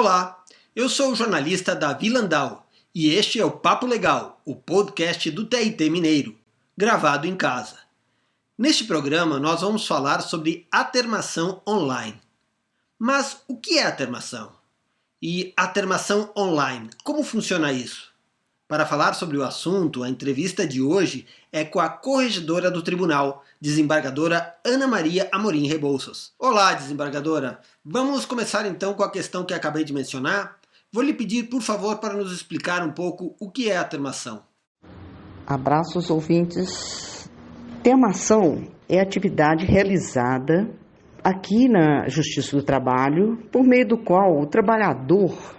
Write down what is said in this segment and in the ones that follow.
Olá, eu sou o jornalista Davi Landau e este é o Papo Legal, o podcast do TIT Mineiro, gravado em casa. Neste programa nós vamos falar sobre atermação online. Mas o que é atermação? E atermação online, como funciona isso? Para falar sobre o assunto, a entrevista de hoje é com a corregedora do tribunal, desembargadora Ana Maria Amorim Rebouças. Olá, desembargadora! Vamos começar então com a questão que acabei de mencionar. Vou lhe pedir, por favor, para nos explicar um pouco o que é a termação. Abraços, ouvintes. Termação é atividade realizada aqui na Justiça do Trabalho, por meio do qual o trabalhador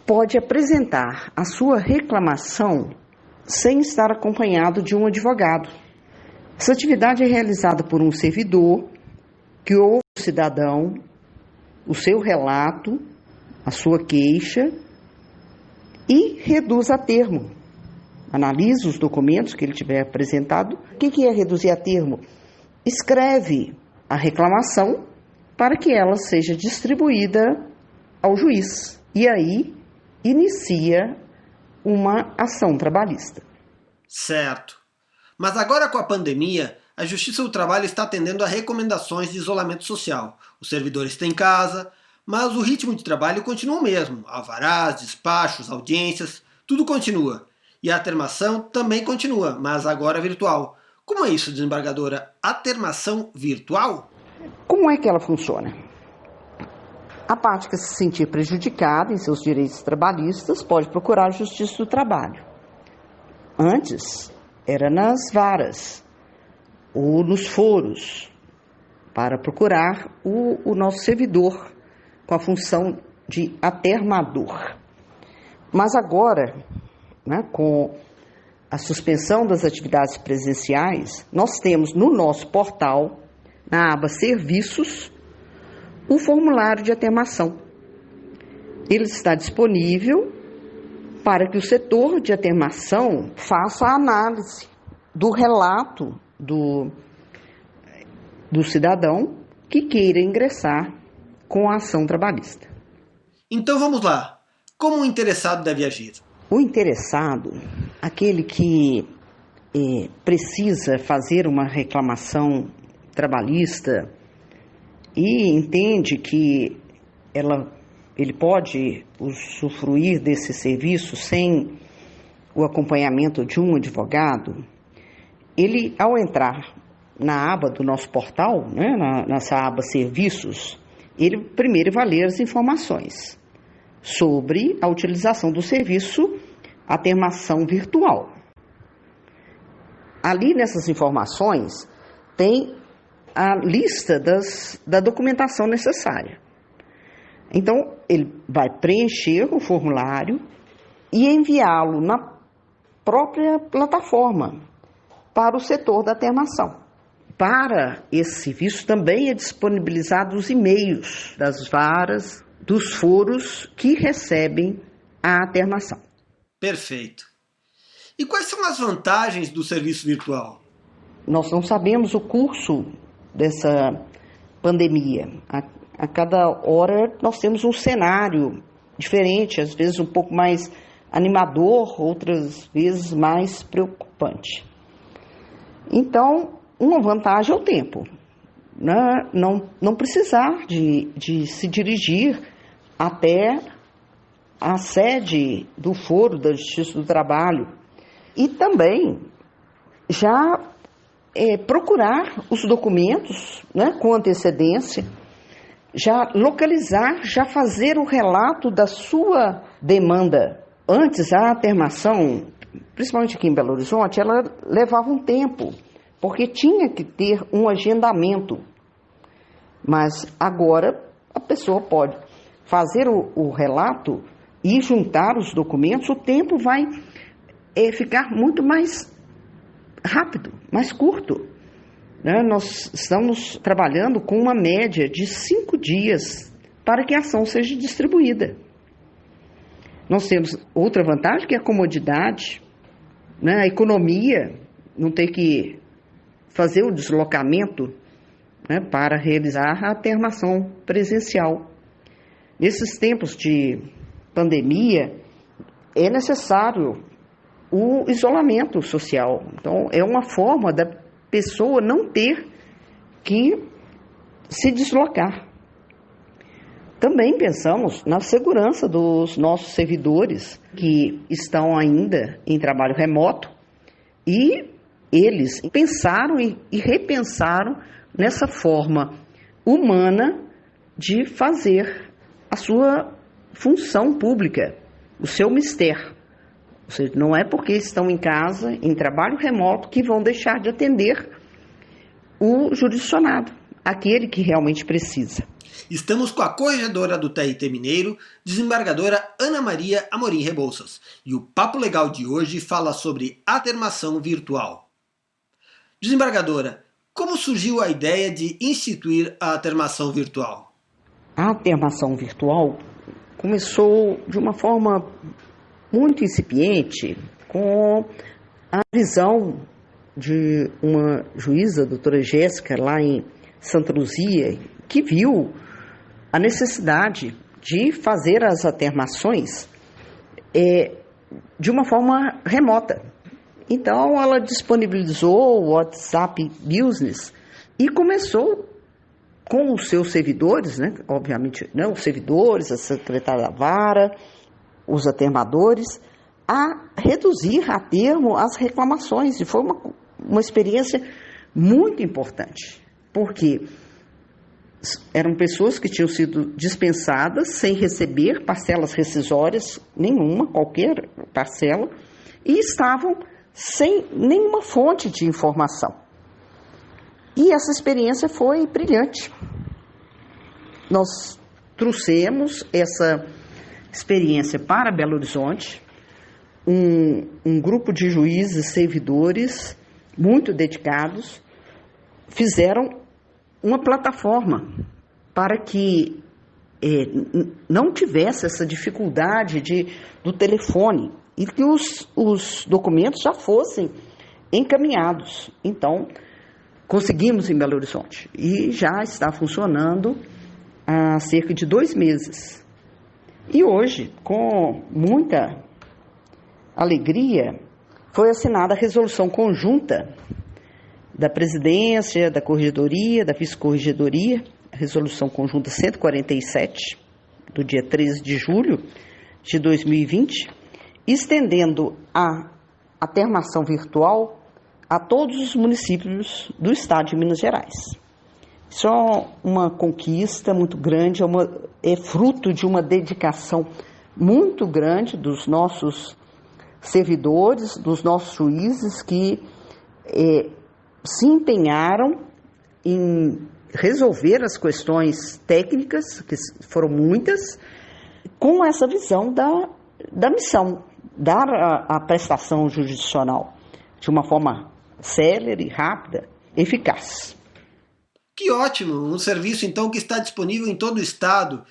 pode apresentar a sua reclamação sem estar acompanhado de um advogado. Essa atividade é realizada por um servidor que ouve o cidadão, o seu relato, a sua queixa e reduz a termo. Analisa os documentos que ele tiver apresentado. O que é reduzir a termo? Escreve a reclamação para que ela seja distribuída ao juiz. E aí inicia uma ação trabalhista. Certo. Mas agora com a pandemia, a Justiça do Trabalho está atendendo a recomendações de isolamento social. Os servidores têm casa, mas o ritmo de trabalho continua o mesmo. Alvarás, despachos, audiências, tudo continua. E a atermação também continua, mas agora virtual. Como é isso, desembargadora? Atermação virtual? Como é que ela funciona? A parte que se sentir prejudicada em seus direitos trabalhistas pode procurar a Justiça do Trabalho. Antes, era nas varas ou nos foros, para procurar o nosso servidor com a função de atermador. Mas agora, com a suspensão das atividades presenciais, nós temos no nosso portal, na aba Serviços, o formulário de atermação. Ele está disponível para que o setor de atermação faça a análise do relato do cidadão que queira ingressar com a ação trabalhista. Então vamos lá. Como o interessado deve agir? O interessado, aquele que precisa fazer uma reclamação trabalhista e entende que ele pode usufruir desse serviço sem o acompanhamento de um advogado, ele, ao entrar na aba do nosso portal, nessa aba Serviços, ele primeiro vai ler as informações sobre a utilização do serviço atermação virtual. Ali nessas informações tem a lista da documentação necessária. Então, ele vai preencher o formulário e enviá-lo na própria plataforma para o setor da atermação. Para esse serviço também é disponibilizado os e-mails das varas, dos foros que recebem a atermação. Perfeito. E quais são as vantagens do serviço virtual? Nós não sabemos o curso dessa pandemia. A cada hora nós temos um cenário diferente, às vezes um pouco mais animador, outras vezes mais preocupante. Então, uma vantagem é o tempo. Não precisar de se dirigir até a sede do foro da Justiça do Trabalho. E também já procurar os documentos com antecedência, já localizar, já fazer o relato da sua demanda. Antes, a atermação, principalmente aqui em Belo Horizonte, ela levava um tempo, porque tinha que ter um agendamento. Mas agora a pessoa pode fazer o relato e juntar os documentos, o tempo vai ficar muito mais rápido, mais curto. Nós estamos trabalhando com uma média de 5 dias para que a ação seja distribuída. Nós temos outra vantagem, que é a comodidade, a economia, não ter que fazer o deslocamento para realizar a atermação presencial. Nesses tempos de pandemia, é necessário o isolamento social. Então, é uma forma da pessoa não ter que se deslocar. Também pensamos na segurança dos nossos servidores que estão ainda em trabalho remoto e eles pensaram e repensaram nessa forma humana de fazer a sua função pública, o seu mistério. Ou seja, não é porque estão em casa, em trabalho remoto, que vão deixar de atender o jurisdicionado, aquele que realmente precisa. Estamos com a corregedora do TRT Mineiro, desembargadora Ana Maria Amorim Rebouças, e o Papo Legal de hoje fala sobre atermação virtual. Desembargadora, como surgiu a ideia de instituir a atermação virtual? A atermação virtual começou de uma forma muito incipiente com a visão de uma juíza, a doutora Jéssica, lá em Santa Luzia, que viu a necessidade de fazer as atermações de uma forma remota. Então, ela disponibilizou o WhatsApp Business e começou com os seus servidores, né? Obviamente, não, os servidores, a secretária da vara, os atermadores, a reduzir a termo as reclamações. E foi uma experiência muito importante, porque eram pessoas que tinham sido dispensadas sem receber parcelas rescisórias nenhuma, qualquer parcela, e estavam sem nenhuma fonte de informação. E essa experiência foi brilhante. Nós trouxemos essa experiência para Belo Horizonte, um grupo de juízes servidores muito dedicados fizeram uma plataforma para que não tivesse essa dificuldade do telefone e que os documentos já fossem encaminhados. Então, conseguimos em Belo Horizonte e já está funcionando há cerca de 2 meses. E hoje, com muita alegria, foi assinada a resolução conjunta da presidência, da corregedoria, da vice-corregedoria, a resolução conjunta 147, do dia 13 de julho de 2020, estendendo a atermação virtual a todos os municípios do estado de Minas Gerais. Isso é uma conquista muito grande, é fruto de uma dedicação muito grande dos nossos servidores, dos nossos juízes que se empenharam em resolver as questões técnicas, que foram muitas, com essa visão da missão, dar a prestação jurisdicional de uma forma célere, rápida, eficaz. Que ótimo! Um serviço, então, que está disponível em todo o estado.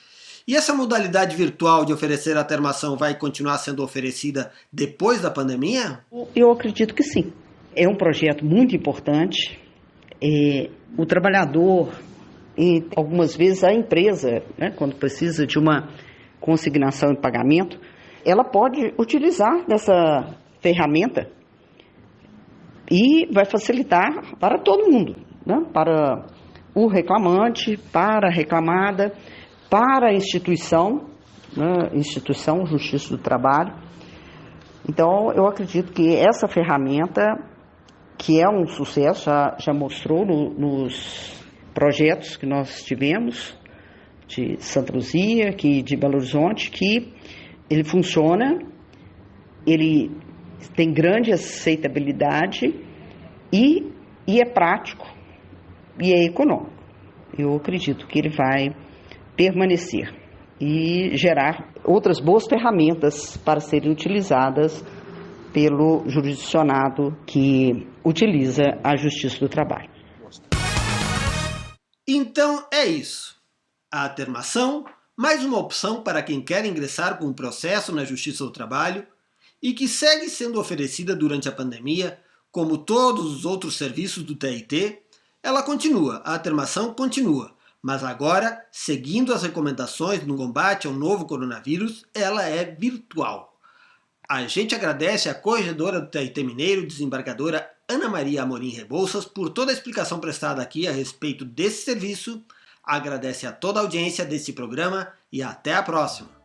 E essa modalidade virtual de oferecer a atermação vai continuar sendo oferecida depois da pandemia? Eu acredito que sim. É um projeto muito importante. O trabalhador e algumas vezes a empresa, né, quando precisa de uma consignação em pagamento, ela pode utilizar dessa ferramenta e vai facilitar para todo mundo, né, para o reclamante, para a reclamada, para a instituição, né, instituição Justiça do Trabalho. Então, eu acredito que essa ferramenta, que é um sucesso, já mostrou nos projetos que nós tivemos, de Santa Luzia, aqui de Belo Horizonte, que ele funciona, ele tem grande aceitabilidade e é prático e é econômico. Eu acredito que ele vai permanecer e gerar outras boas ferramentas para serem utilizadas pelo jurisdicionado que utiliza a Justiça do Trabalho. Então é isso. A atermação, mais uma opção para quem quer ingressar com um processo na Justiça do Trabalho e que segue sendo oferecida durante a pandemia, como todos os outros serviços do TRT, ela continua, a atermação continua, Mas agora, seguindo as recomendações no combate ao novo coronavírus, ela é virtual. A gente agradece à corregedora do TRT Mineiro, desembargadora Ana Maria Amorim Rebouças, por toda a explicação prestada aqui a respeito desse serviço. Agradece a toda a audiência desse programa e até a próxima!